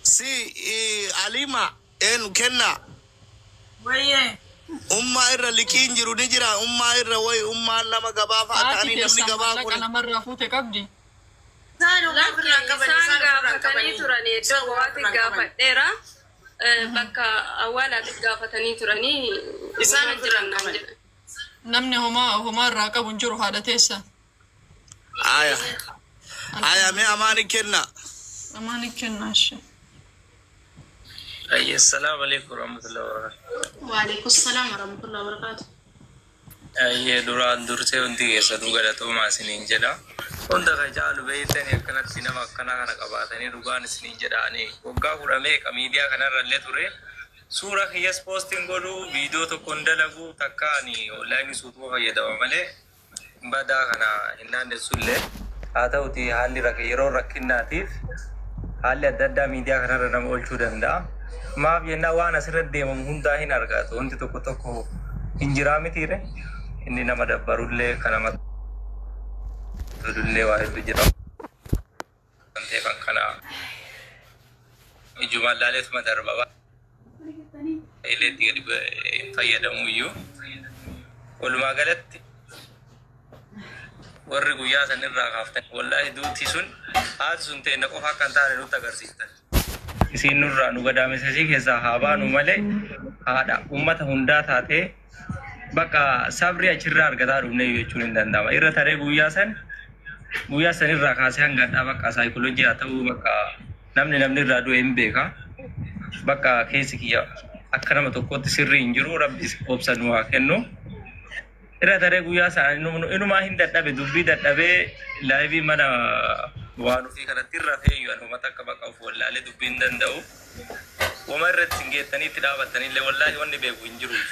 Si Alima en kenna. Waye. Umma irra likiin jiru ni jira. Umma irra way umma nama gabaa fa'aatanii namni gabaa kun. Kana marraa fuute qabdi. Isaan gaafatanii turanii iddoo waati gaafadheera. Bakka awwaalaatti gaafatanii turanii isaan jiran nama jedhan. Namni homaa irraa qabu hin jiru haadha teessa. Aya mee amaani kenna. Amaani kenna ishee. السلام عليكم ورحمة الله وبركاته. وعليكم السلام ورحمة الله وبركاته. دوران دورتي وندي يسدو غدا تو ما سنين جدا. وندا خجالو بيتني كنا سينما كنا كباتني دوغان سنين جدا اني وغا خرامي كميديا كنا رلي توري سورة خيس بوستين غدو فيديو تو كوندلغو تكاني اونلاين سوتو فيدا مالي بدا كنا انان دسولله اتاوتي حالي ركيرو ركناتيف حالي ددا ميديا كنا رنم اولچو دندا ما بينا وانا سرد ديم هوندا هين ارغاتو انت تو كتو انجرامي تيره اني نما دبرولله كلمات تدله واحد بجرا انت كان اجمال لالت مدر بابا الى دير فيدمو ولما قالت ورغو يا سنرا خافت والله دوتي سن هات سنتي نكو حقن تاري نو تغرسيت isin nurra nu gada mesasi kesa haba nu male ada ummat hunda taate baka sabri achirra argata rubne yechun indandama irra tare guya san irra kaase hanga da baka psychology atau baka namni radu embeka baka kesi kiya akkana matokot sirri injiru rabbi obsanu akenno irra tare guya san inu ma hinda dabe dubbi dabe live mana وانو في كذا ترى فيه أنه ما تكبر كوف ولا على دبين دنداو ومرة تنجتني تلابتني لا والله واني بيجوينجروي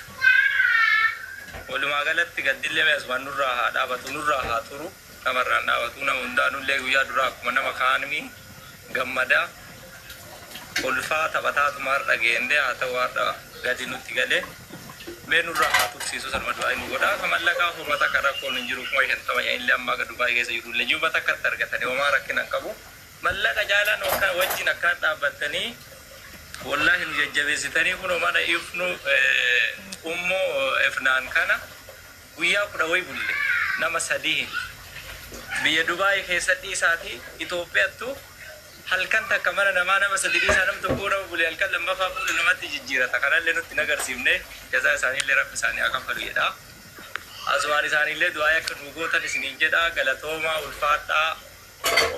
ولما قالت تقدر لي مس وانورها دابت نورها ترو كمرنا وتونا وندانو لي ويا دراك من مكانمي جمدا ولفا تبتات مار أجنده أتواردا قدي نتيجة menurah atu sisu sama doa ini goda kamalla ka ho mata kara ko ninjiru ko hen tama ya illa amma ga dubai ga sayuru le juba takar targata ne umara kinan kabu malla ka jala no ka wajji na ka ta batani wallahi nu jajjabe sitani kuno mana ifnu ummo ifnan kana wiya ku da way bulle nama sadihi biya dubai ke sadi sati ethiopia tu halkan ta kamana nama sadiri sanam to pura bulle halkan lamba fa bulle nama tijjira ta kana le no tinagar simne jaza sani le rab sani akam falu yeda azwani sani le duaya kan ugo ta sinin jeda galatoma ulfata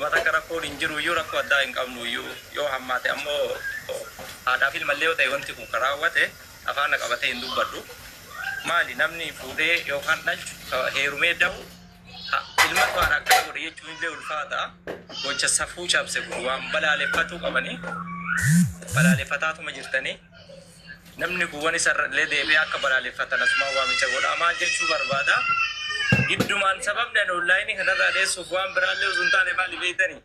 mata kara ko injiru yura ko da ingam nu yo hammate ammo ada fil malle ta yonti ku karawate afana kabate indu baddu mali namni fude yo kan dan herume daw ilma ko ara ka gori yechun le ulfata gocha safu chapse ku wan balale fatu qabani balale fatatu majirtani namni ku wani sar le debe akka balale fatana suma wa mi chagoda ma jechu barbada gidduman sabab dan online hadara de su wan bralle untane mali beitani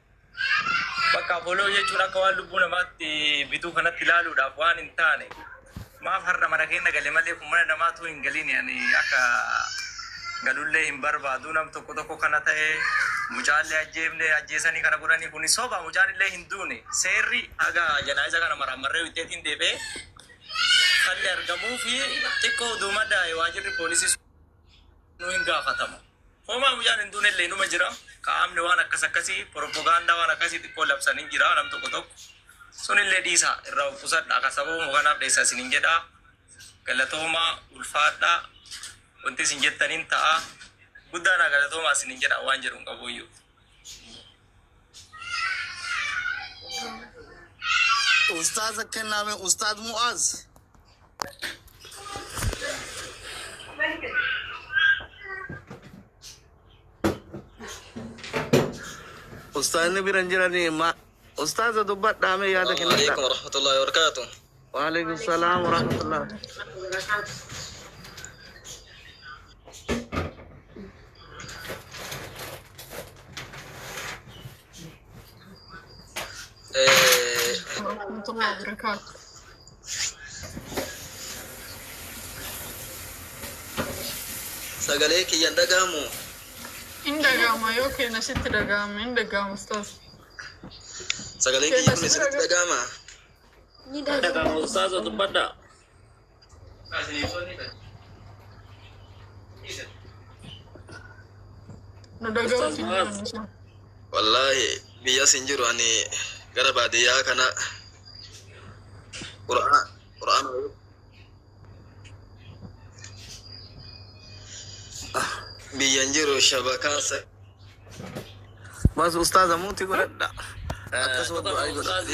bakka bolo jechu rakwa lubuna matti bitu kana tilalu da wan intane ma farra marakena gale male kumana namatu ingalini yani aka galulle himbarbadu nam tokko kana tae mujalle ajjebne ajjesani kana gurani kuni soba mujalle hindune serri aga janaiza kana maramarre witetin debe khalle argamu fi tikko dumada wajiri police nu hinga fatama homa mujalle hindune le nu majira kaamne wana kasakasi propaganda wana kasi tikko lapsan injira nam tokko sunille disa irra pusat akasabu mugana desa sininjeda galatoma ulfada wanti sinjettanin ta'a guddana galatoma sininjeda waan jedhun qabuuyyu Ustaz kenna me Ustaz Muaz. Ustaz ne biranjira ni ma Ustaz dubbat dame yada kenna. Assalamualaikum warahmatullahi wabarakatuh. Waalaikumsalam warahmatullah. warahmatullahi wabarakatuh. Sagalee kiyyan dhagahamu. Hin dhagahama yoo keenya sitti dhagahama hin dhagahama ustaas. Sagalee kiyyan kun sitti dhagahama. Ada kamu ustaz atau pada? Nadagawa tingnan siya. Wallahi biya sinjiru ani gara badiya kana Quran biya jiru shabaka sa Mas ustaz amuti ko na. Ustaz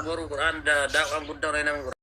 baru Quran da dakwah gudang